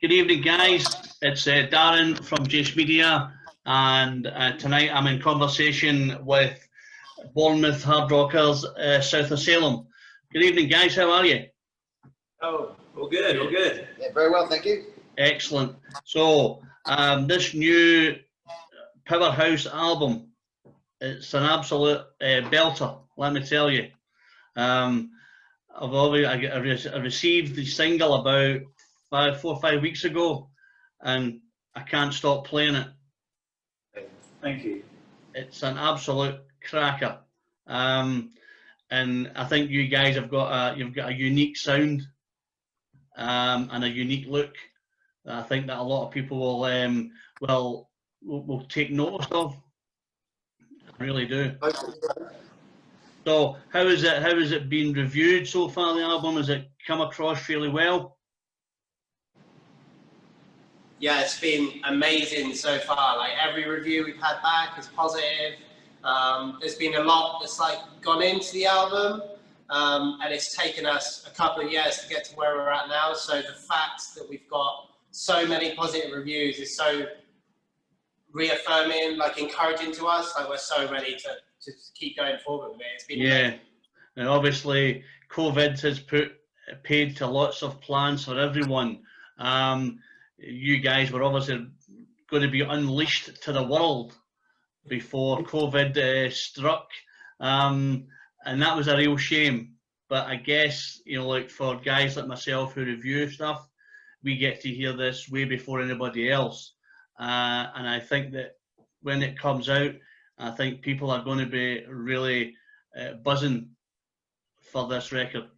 Good evening, guys. It's Darren from Jace Media, and tonight I'm in conversation with Bournemouth Hard Rockers, south of Salem. Good evening, guys. How are you? Oh, all good, all good. Yeah, very well, thank you. Excellent. So, this new Powerhouse album, it's an absolute belter, let me tell you. I received the single about 4 or 5 weeks ago, and I can't stop playing it. Thank you. It's an absolute cracker, and I think you guys have got you've got a unique sound and a unique look. I think that a lot of people will take notice of. I really do. So how is it? How has it been reviewed so far? The album, has it come across really well? Yeah, it's been amazing so far. Like every review we've had back is positive. There's been a lot that's like gone into the album, and it's taken us a couple of years to get to where we're at now. So the fact that we've got so many positive reviews is so reaffirming, like encouraging to us. Like we're so ready to keep going forward with it. It's been amazing. And obviously COVID has paid to lots of plans for everyone. You guys were obviously going to be unleashed to the world before COVID struck, and that was a real shame. But I guess, you know, like for guys like myself who review stuff, we get to hear this way before anybody else. And I think that when it comes out, I think people are going to be really buzzing for this record.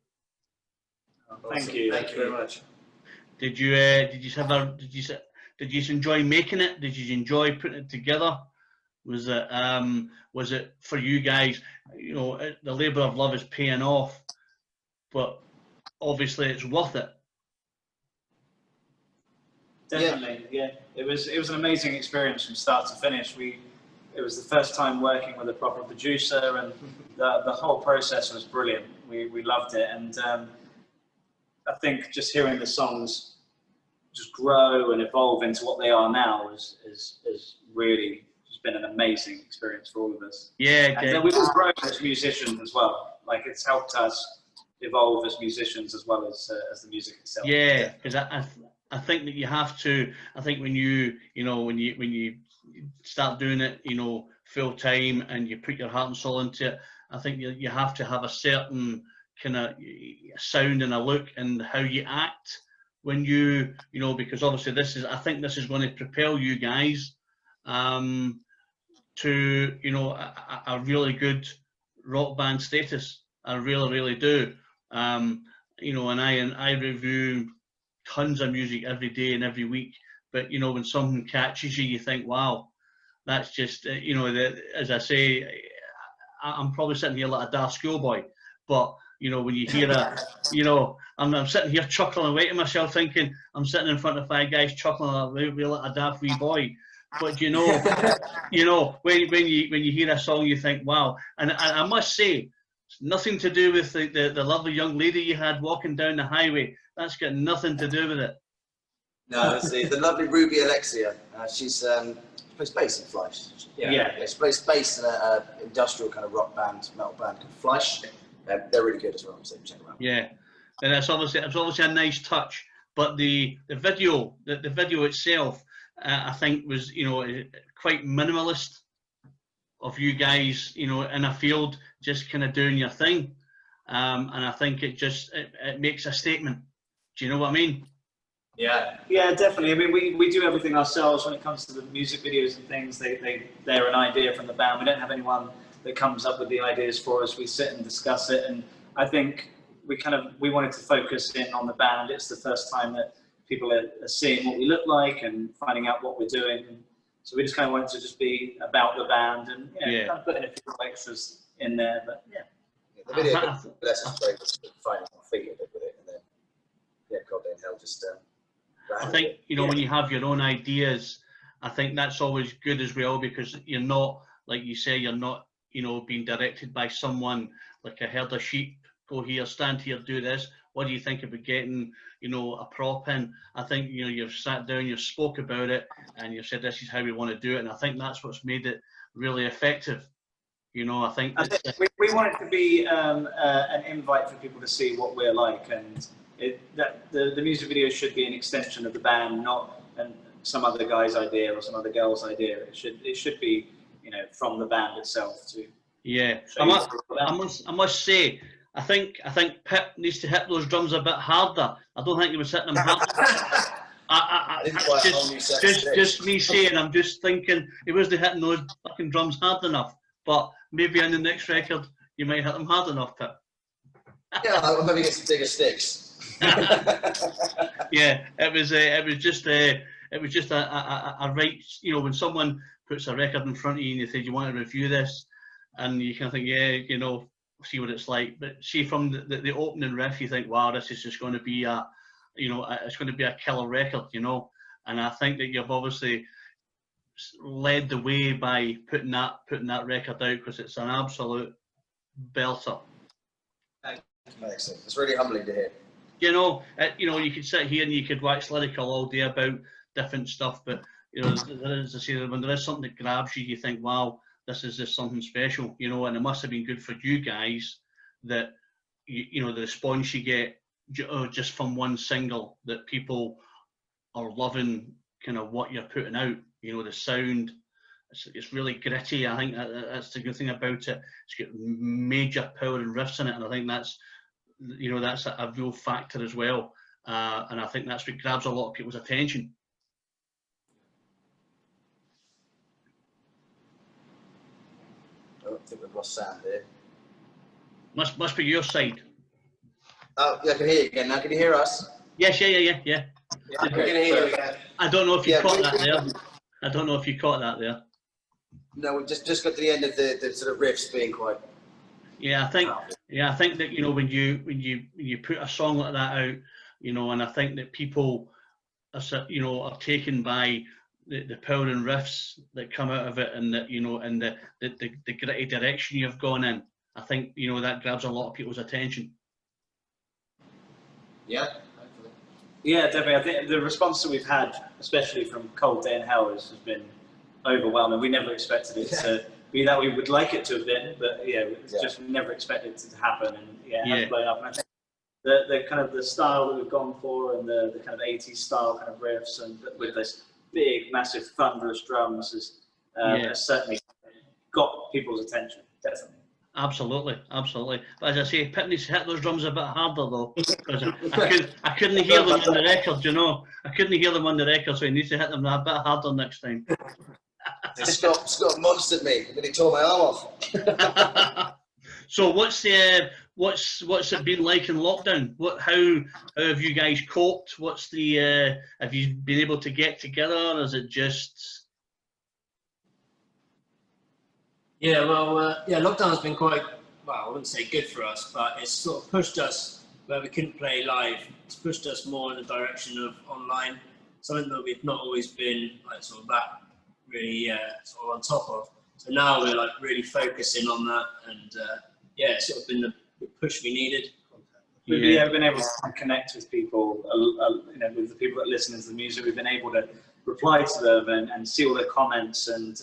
Thank you. Thank you very much. Did you enjoy making it? Did you enjoy putting it together? Was it for you guys? You know, the labour of love is paying off, but obviously it's worth it. Definitely, yeah. It was an amazing experience from start to finish. It was the first time working with a proper producer, and the whole process was brilliant. We loved it, and I think just hearing the songs just grow and evolve into what they are now is really just been an amazing experience for all of us. Yeah, and then we've all grown as musicians as well. Like it's helped us evolve as musicians as well as the music itself. Yeah, because I think that you have to. I think when you start doing it, you know, full time and you put your heart and soul into it, I think you have to have a certain kind of sound and a look and how you act when you know, because obviously I think this is going to propel you guys to, you know, a really good rock band status. I really do. You know, and I review tons of music every day and every week, but you know, when something catches you, you think, wow, that's just you know, as I say, I'm probably sitting here like a daft schoolboy, but you know, when you hear you know, I'm sitting here chuckling away to myself, thinking I'm sitting in front of 5 guys chuckling like a daft wee boy. But you know, you know, when you hear a song, you think, wow. And I must say, it's nothing to do with the lovely young lady you had walking down the highway. That's got nothing to do with it. No, it's the lovely Ruby Alexia. She plays bass in Fleisch. Yeah. She plays bass in an industrial kind of rock band, metal band called Fleisch. They're really good as well, so check them out. Yeah, and it's obviously a nice touch. But the video itself, I think was, you know, quite minimalist of you guys, you know, in a field just kind of doing your thing, and I think it makes a statement. Do you know what I mean? Yeah, definitely. I mean, we do everything ourselves when it comes to the music videos and things. They're an idea from the band. We don't have anyone that comes up with the ideas for us. We sit and discuss it, and I think we wanted to focus in on the band. It's the first time that people are seeing what we look like and finding out what we're doing. So we just kind of wanted to just be about the band and kind of putting a few extras in there. But yeah. The video, bless us, very much finding our feet a bit with it, and then God damn hell, just. I think, you know, when you have your own ideas, I think that's always good as well, because you're not, like you say, you're not, you know, being directed by someone like a herd of sheep go here, stand here, do this. What do you think about getting, you know, a prop in? I think, you know, you've sat down, you've spoke about it, and you've said this is how we want to do it. And I think that's what's made it really effective. You know, I think we want it to be an invite for people to see what we're like, and the music video should be an extension of the band, not some other guy's idea or some other girl's idea. It should be, you know, from the band itself too. Yeah, I must say, I think Pip needs to hit those drums a bit harder. I don't think he was hitting them hard. Just me saying, I'm just thinking he wasn't hitting those fucking drums hard enough. But maybe on the next record, you might hit them hard enough, Pip. Yeah, I'll maybe get some bigger sticks. Yeah, it was just a right, you know, when someone puts a record in front of you and they say, you want to review this? And you kind of think, yeah, you know, see what it's like. But see, from the opening riff, you think, wow, this is just going to be it's going to be a killer record, you know. And I think that you've obviously led the way by putting that record out, because it's an absolute belter. Excellent. It's really humbling to hear. You know, you could sit here and you could wax lyrical all day about different stuff, but you know, as I say, when there is something that grabs you, you think, wow, this is just something special, you know. And it must have been good for you guys that you know, the response you get just from one single, that people are loving kind of what you're putting out. You know, the sound, it's really gritty. I think that's the good thing about it. It's got major power and riffs in it, and I think that's, you know, that's a real factor as well. And I think that's what grabs a lot of people's attention. I think we've lost sound here. Must be your side. Oh, yeah, I can hear you again now. Can you hear us? Yes, yeah. Yeah, I can hear you again. I don't know if you caught that there. I don't know if you caught that there. No, we just got to the end of the sort of riffs being quite. Yeah, I think that, you know, when you put a song like that out, you know, and I think that people are taken by the power and riffs that come out of it, and that, you know, and the gritty direction you've gone in. I think, you know, that grabs a lot of people's attention. Yeah. Yeah, definitely. I think the response that we've had, especially from Cold Day in Hell, has been overwhelming. We never expected it to be that. We would like it to have been, but just never expected it to happen, and it has blown up. And I think the kind of the style that we've gone for, and the kind of 80s style kind of riffs, and with this big, massive, thunderous drums, has certainly got people's attention. Definitely. Absolutely. But as I say, Pip needs to hit those drums a bit harder though, because I couldn't hear them on the record, you know. I couldn't hear them on the record, so he needs to hit them a bit harder next time. Scott monstered me, and he tore my arm off. So what's it been like in lockdown? How have you guys coped? What's have you been able to get together, or is it just? Yeah, well, lockdown has been quite, well, I wouldn't say good for us, but it's sort of pushed us where we couldn't play live. It's pushed us more in the direction of online, something that we've not always been like sort of that really sort of on top of. So now we're like really focusing on that, and it's sort of been the push we needed. We've been able to connect with people, you know, with the people that listen to the music. We've been able to reply to them and see all their comments, and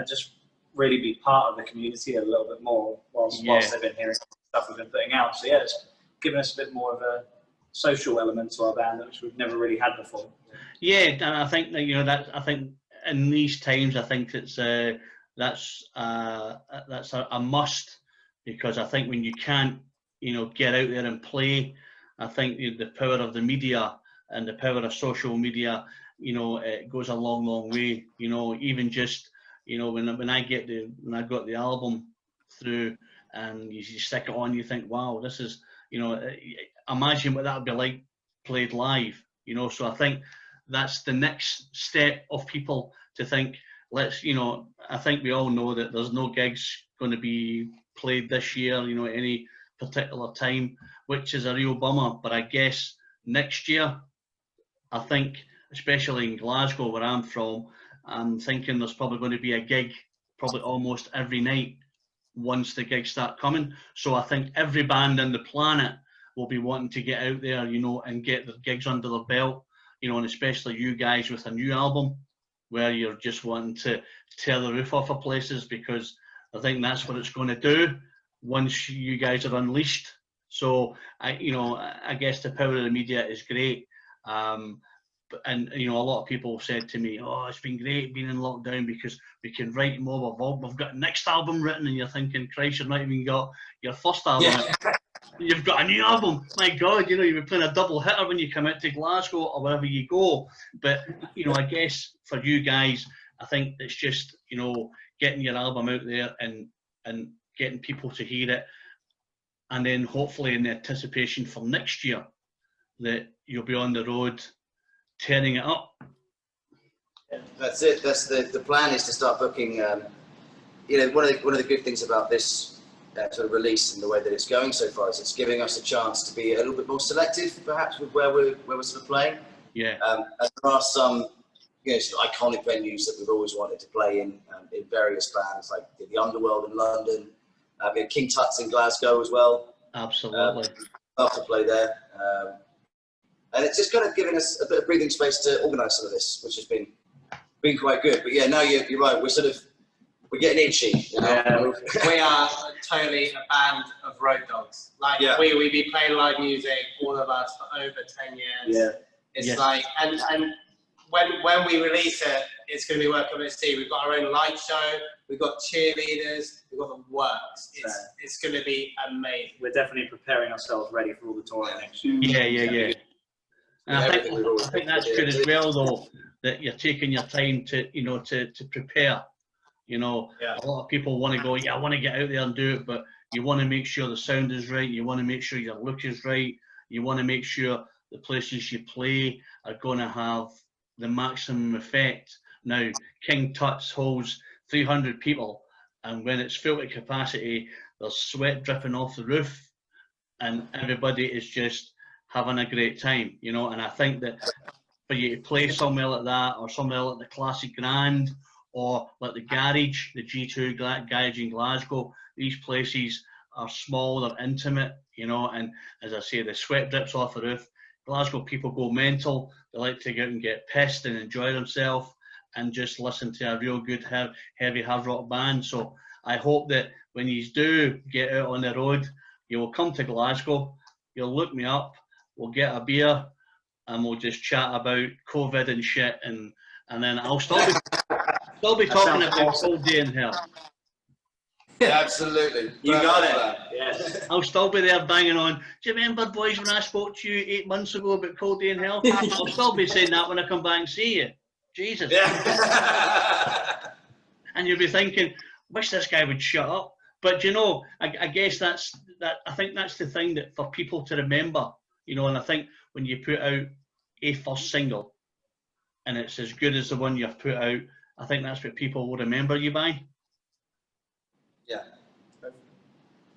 just really be part of the community a little bit more whilst they've been hearing stuff we've been putting out. So it's given us a bit more of a social element to our band, which we've never really had before. Yeah, and I think that, you know, that I think in these times, I think it's that's a must, because I think when you can't, you know, get out there and play, I think the power of the media and the power of social media, you know, it goes a long way. You know, even just, you know, when I got the album through and you stick it on, you think, wow, this is, you know, imagine what that would be like played live, you know. So I think that's the next step of people to think, you know, I think we all know that there's no gigs going to be played this year, you know, at any particular time, which is a real bummer. But I guess next year, I think, especially in Glasgow, where I'm from, I'm thinking there's probably going to be a gig probably almost every night, once the gigs start coming. So I think every band on the planet will be wanting to get out there, you know, and get their gigs under their belt, you know, and especially you guys with a new album where you're just wanting to tear the roof off of places, because I think that's what it's going to do once you guys are unleashed. So I guess the power of the media is great. And you know, a lot of people said to me, "Oh, it's been great being in lockdown because we can write more. We've got next album written," and you're thinking, "Christ, you've not even got your first album. Yeah. You've got a new album. My God, you know, you've been playing a double hitter when you come out to Glasgow or wherever you go." But you know, I guess for you guys, I think it's just, you know, getting your album out there and getting people to hear it, and then hopefully in the anticipation for next year that you'll be on the road tearing it up. That's it. That's the plan, is to start booking. You know, one of the good things about this sort of release and the way that it's going so far is it's giving us a chance to be a little bit more selective, perhaps, with where we're sort of playing. Yeah. And there are some, you know, sort of iconic venues that we've always wanted to play in various bands, like the Underworld in London, we had King Tut's in Glasgow as well. Absolutely. Love to play there. And it's just kind of giving us a bit of breathing space to organise some of this, which has been quite good. But yeah, no, you're right. We're getting itchy. You know? Yeah. We are totally a band of road dogs. Like, Yeah. we be playing live music, all of us, for over 10 years. Yeah. It's Yes. like, and when we release it, it's going to be work on the sea. We've got our own light show, we've got cheerleaders, we've got the works. It's going to be amazing. We're definitely preparing ourselves ready for all the touring next year. Yeah. And I Everything we've always think been that's doing. good as well, though, that you're taking your time to, you know, to prepare. You know, Yeah. a lot of people want to go, yeah, I want to get out there and do it, but you want to make sure the sound is right. You want to make sure your look is right. You want to make sure the places you play are going to have the maximum effect. Now, King Tut's holds 300 people, and when it's full to capacity, there's sweat dripping off the roof, and everybody is just having a great time, you know. And I think that for you to play somewhere like that, or somewhere like the Classic Grand, or like the Garage, the G2 Garage in Glasgow, these places are small, they're intimate, you know, and as I say, the sweat drips off the roof. Glasgow people go mental. They like to go out and get pissed and enjoy themselves and just listen to a real good heavy hard rock band. So I hope that when you do get out on the road, you will come to Glasgow, you'll look me up, we'll get a beer, and we'll just chat about COVID and shit, and then I'll still be talking about awesome. Cold Day in Hell. Yeah, absolutely. You got it. Yes. I'll still be there banging on. Do you remember, boys, when I spoke to you 8 months ago about Cold Day in Hell? I'll still be saying that when I come back and see you. Jesus. Yeah. And you'll be thinking, wish this guy would shut up. But you know, I guess I think that's the thing that for people to remember, you know. And I think when you put out a first single and it's as good as the one you've put out, I think that's what people will remember you by. Yeah.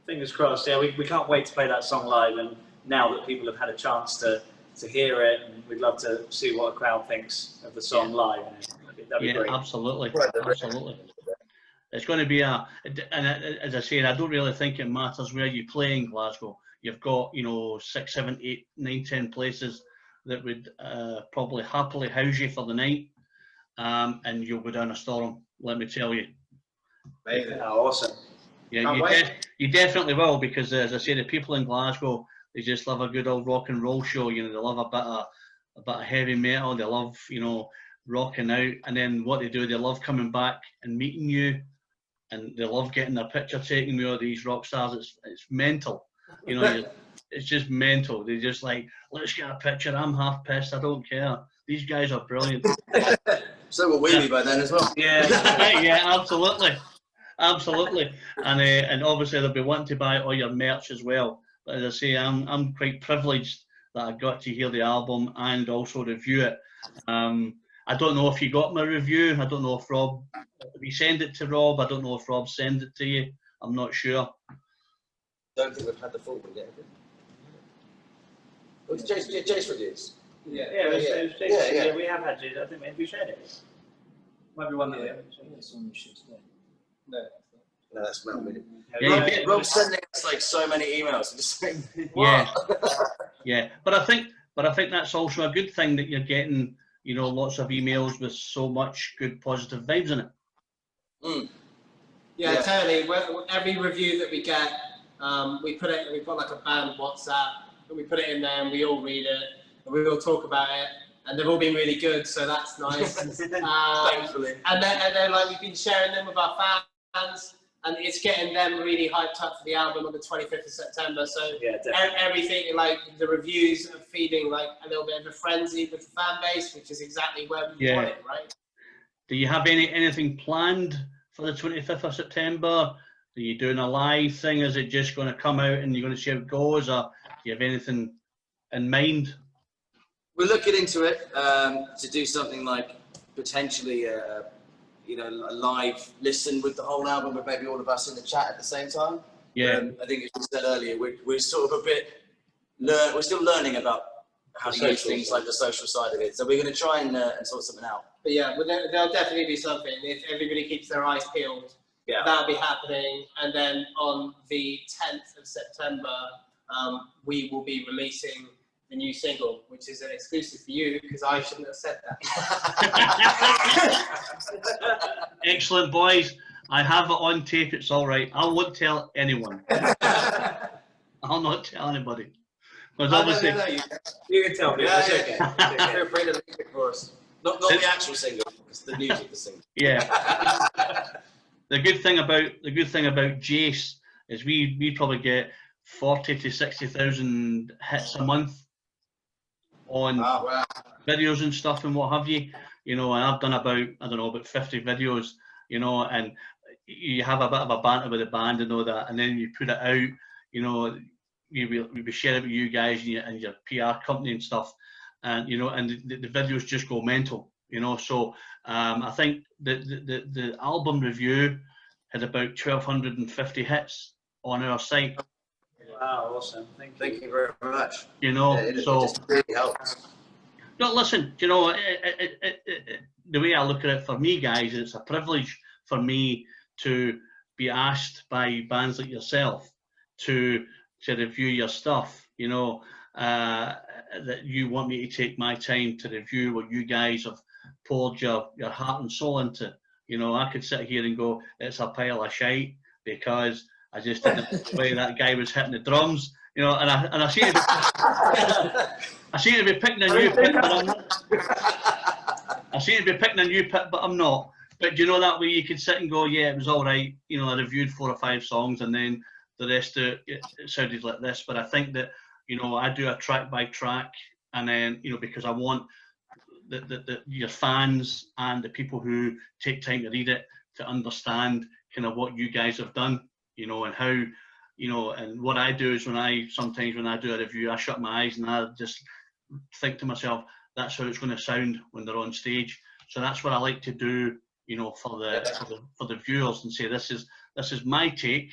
Fingers crossed. Yeah, we can't wait to play that song live, and now that people have had a chance to hear it, and we'd love to see what a crowd thinks of the song live. That'd be great. Absolutely. It's going to be and as I say, I don't really think it matters where you play in Glasgow. You've got, you know, 6, 7, 8, 9, 10 places that would probably happily house you for the night, and you'll go down a storm, let me tell you. Amazing. Oh, awesome. Yeah, you definitely will, because as I say, the people in Glasgow, they just love a good old rock and roll show. You know, they love a bit of heavy metal. They love, you know, rocking out, and then what they do, they love coming back and meeting you, and they love getting their picture taken with all these rock stars. It's mental, you know. It's just mental. They just like, let's get a picture. I'm half pissed. I don't care. These guys are brilliant. So will we be by then as well. Yeah. Yeah, absolutely. And obviously they'll be wanting to buy all your merch as well. But as I say, I'm quite privileged that I got to hear the album and also review it. I don't know if you got my review. I don't know if Rob, we send it to Rob. I don't know if Rob sent it to you. I'm not sure. Don't think we've had the full one yet. What's Jace reviews? Yeah, we have had Jace. I think maybe we shared it. Might be one that we haven't shared. It's on the shit today. No. No, that's not really. Yeah, Rob's sending us like so many emails. Just saying, yeah, yeah. But I think that's also a good thing that you're getting, you know, lots of emails with so much good positive vibes in it. Mm. Yeah, Yeah. totally. Every review that we get, we put it. We've got like a band WhatsApp, and we put it in there, and we all read it, and we all talk about it, and they've all been really good. So that's nice. Thankfully. And then like we've been sharing them with our fans, and it's getting them really hyped up for the album on the 25th of September. So Yeah, definitely. everything, like the reviews are feeding like a little bit of a frenzy with the fan base, which is exactly where we want it, right? Do you have anything planned for the 25th of September? Are you doing a live thing? Is it just going to come out and you're going to see how it goes, or do you have anything in mind? We're looking into it to do something like potentially you know, a live listen with the whole album, with maybe all of us in the chat at the same time. Yeah. I think as we said earlier, we're sort of a bit we're still learning about how to use things like the social side of it. So we're going to try and sort something out. But yeah, well, there'll definitely be something if everybody keeps their eyes peeled. Yeah. That'll be happening, and then on the 10th of September, we will be releasing the new single, which is an exclusive for you because I shouldn't have said that. Excellent, boys. I have it on tape. It's all right. I won't tell anyone. I'll not tell anybody. Because obviously, No, You can tell me. Yeah, It's yeah. okay. It's okay. Feel free to leave it for us. Not the actual single, it's the news of the single. yeah. The good thing about Jace is we probably get 40 to 60,000 hits a month on Wow. videos and stuff and what have you. You know, and I've done about 50 videos. You know, and you have a bit of a banter with the band and all that, and then you put it out. You know, we be sharing it with you guys and your PR company and stuff, and you know, and the videos just go mental. You know, so I think the album review had about 1,250 hits on our site. Wow, awesome. Thank you. Thank you very much. You know, Yeah, it so just really helps. no, listen. You know, the way I look at it, for me, guys, it's a privilege for me to be asked by bands like yourself to review your stuff. You know, that you want me to take my time to review what you guys have poured your heart and soul into. You know, I could sit here and go, it's a pile of shite because I just didn't like the way that guy was hitting the drums. You know, and I seem to be picking a new pit, but I'm not. I seem to be picking a new pit, but I'm not. But you know, that way you could sit and go, yeah, it was all right. You know, I reviewed 4 or 5 songs, and then the rest of it sounded like this. But I think that, you know, I do a track by track, and then, you know, because I want your fans and the people who take time to read it to understand kind of what you guys have done, you know, and how, you know, and what I do is sometimes when I do a review, I shut my eyes and I just think to myself, that's how it's going to sound when they're on stage. So that's what I like to do, you know, for the viewers, and say, this is my take,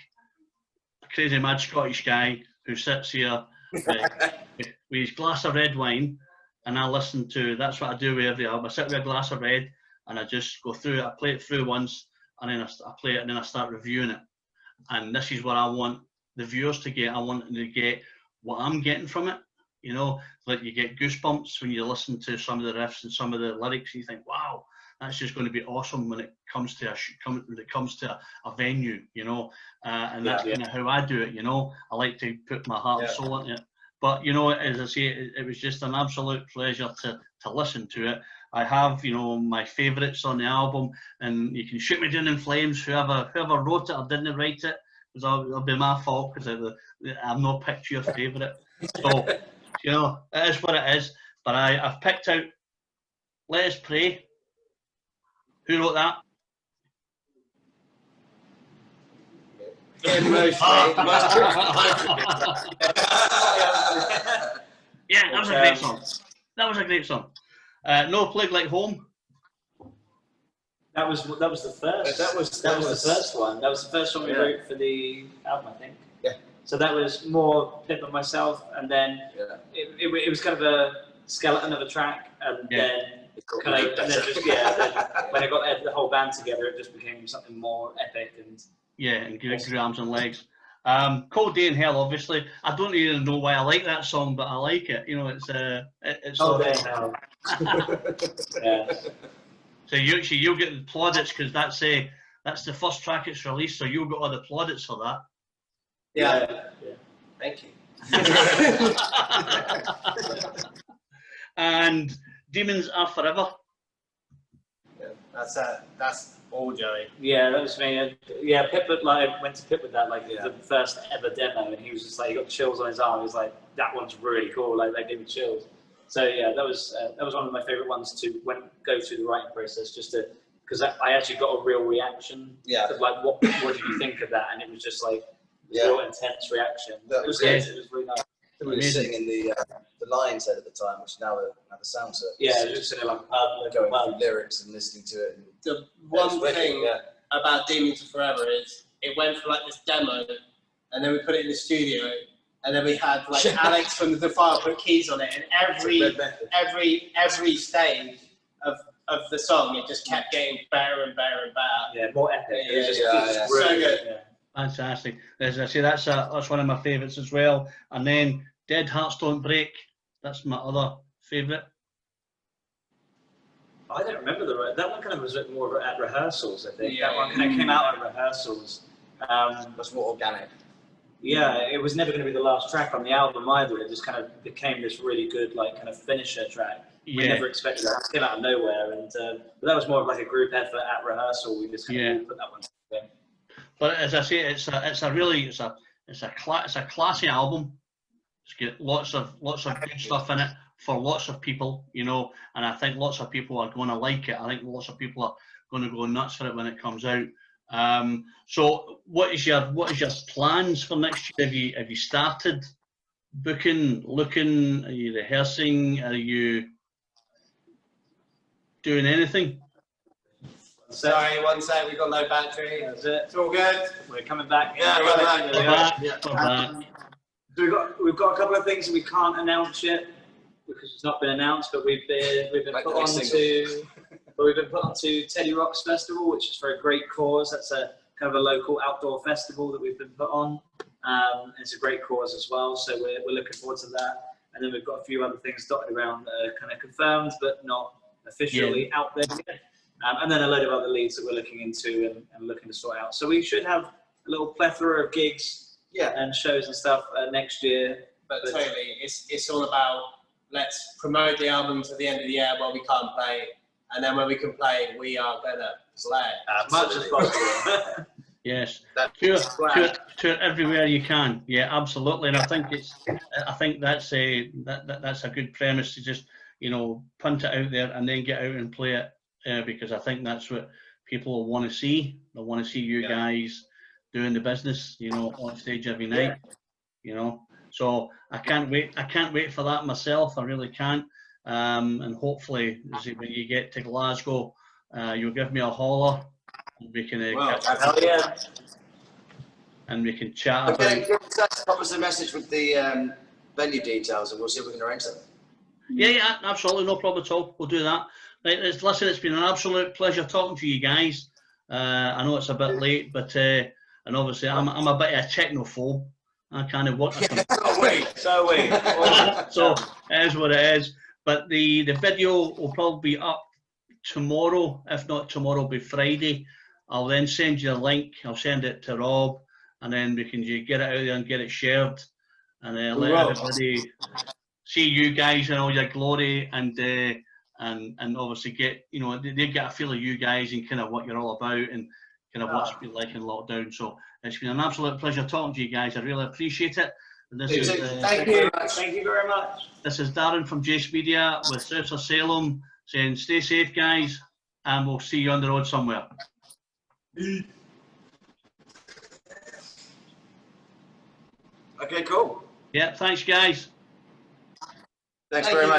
a crazy mad Scottish guy who sits here with his glass of red wine, and I listen to. That's what I do with every album. I sit with a glass of red, and I just go through it. I play it through once, and then I play it, and then I start reviewing it. And this is what I want the viewers to get. I want them to get what I'm getting from it. You know, like you get goosebumps when you listen to some of the riffs and some of the lyrics. You think, wow, that's just going to be awesome when it comes to a venue. You know, and that's kind of how I do it. You know, I like to put my heart and soul into it. But you know, as I say, it was just an absolute pleasure to listen to it. I have, you know, my favourites on the album, and you can shoot me down in flames, whoever wrote it or didn't write it, because it'll be my fault, because I've not picked your favourite. So, you know, it is what it is. But I've picked out Let Us Pray. Who wrote that? Yeah, that was a great song. That was a great song. No Plague Like Home. That was the first. That was the first one. That was the first one we wrote for the album, I think. Yeah. So that was more Pip and myself, and then it was kind of a skeleton of a track, and then kind of, and then just then when I got the whole band together, it just became something more epic, and Yeah, and grew arms and legs. Cold Day in Hell, obviously. I don't even know why I like that song, but I like it. You know, it's Cold Day in Hell. Yeah. So you'll get the plaudits because that's the first track it's released, so you'll get all the plaudits for that. Yeah. Thank you. And Demons Are Forever. Yeah, that's all Joey. Yeah, that was me. Yeah, Pip, like, I went to Pip with that, like, the first ever demo, and he was just like, he got chills on his arm. He was like, that one's really cool. Like, that gave me chills. So yeah, that was one of my favorite ones to go through the writing process, just to, because I actually got a real reaction. Yeah. Of like, what did you think of that? And it was just like a real intense reaction. That It was was good. It was really nice. We were sitting in the Lions Head at the time, which now the sound circle. Yeah, it was just sitting like a pub, going through lyrics and listening to it. The one thing about Demons Are Forever is it went for like this demo, and then we put it in the studio, and then we had like Alex from the Defile put keys on it, and every stage of the song, it just kept getting better and better and better. Yeah, more epic. Yeah, It was just so really good. Yeah. Fantastic. As I say, that's one of my favourites as well. And then Dead Hearts Don't Break. That's my other favourite. I don't remember that one. Kind of was more at rehearsals. I think Yeah, that one kind of came out at rehearsals. That's more organic. Yeah, it was never going to be the last track on the album either. It just kind of became this really good, like, kind of finisher track. We never expected that. It came out of nowhere, and but that was more of like a group effort at rehearsal. We just kind of put that one together. But as I say, it's a classy album. It's got lots of good stuff in it for lots of people, you know, and I think lots of people are going to like it. I think lots of people are going to go nuts for it when it comes out. So what is your plans for next year? Have you started booking, looking? Are you rehearsing? Are you doing anything? Sorry, one sec, we've got no battery. That's it. It's all good. We're coming back. Yeah, we're back. We're back. So we've got a couple of things that we can't announce yet because it's not been announced, but we've been put onto Teddy Rock's Festival, which is for a great cause. That's a kind of a local outdoor festival that we've been put on. It's a great cause as well, so we're looking forward to that. And then we've got a few other things dotted around that are kind of confirmed but not officially out there yet. And then a load of other leads that we're looking into and looking to sort out. So we should have a little plethora of gigs and shows and stuff next year. But totally, it's all about let's promote the album to the end of the year while we can't play, and then when we can play, we are gonna play As much as possible. Yes, tour everywhere you can. Yeah, absolutely. And I think that's a good premise to just, you know, punt it out there and then get out and play it, because I think that's what people will want to see. They'll want to see you guys doing the business, you know, on stage every night. You know, so I can't wait for that myself. I really can't. And hopefully, when you get to Glasgow, you'll give me a holler. And we can and we can chat about. Pop us a message with the venue details, and we'll see if we can arrange something. Yeah, absolutely, no problem at all. We'll do that. Right, listen, it's been an absolute pleasure talking to you guys. I know it's a bit late, but and obviously I'm a bit of a technophobe. I kind of work. So wait. So it is what it is. But the video will probably be up tomorrow. If not tomorrow, it'll be Friday. I'll then send you a link. I'll send it to Rob, and then we can get it out there and get it shared, and then let everybody see you guys in all your glory, and obviously get, you know, they get a feel of you guys and kind of what you're all about and kind of what's been like in lockdown. So it's been an absolute pleasure talking to you guys. I really appreciate it. And this is, thank you. Thank you very much. This is Darren from Jace Media with South of Salem saying stay safe, guys, and we'll see you on the road somewhere. Okay, cool. Yeah, thanks, guys. Thanks very much.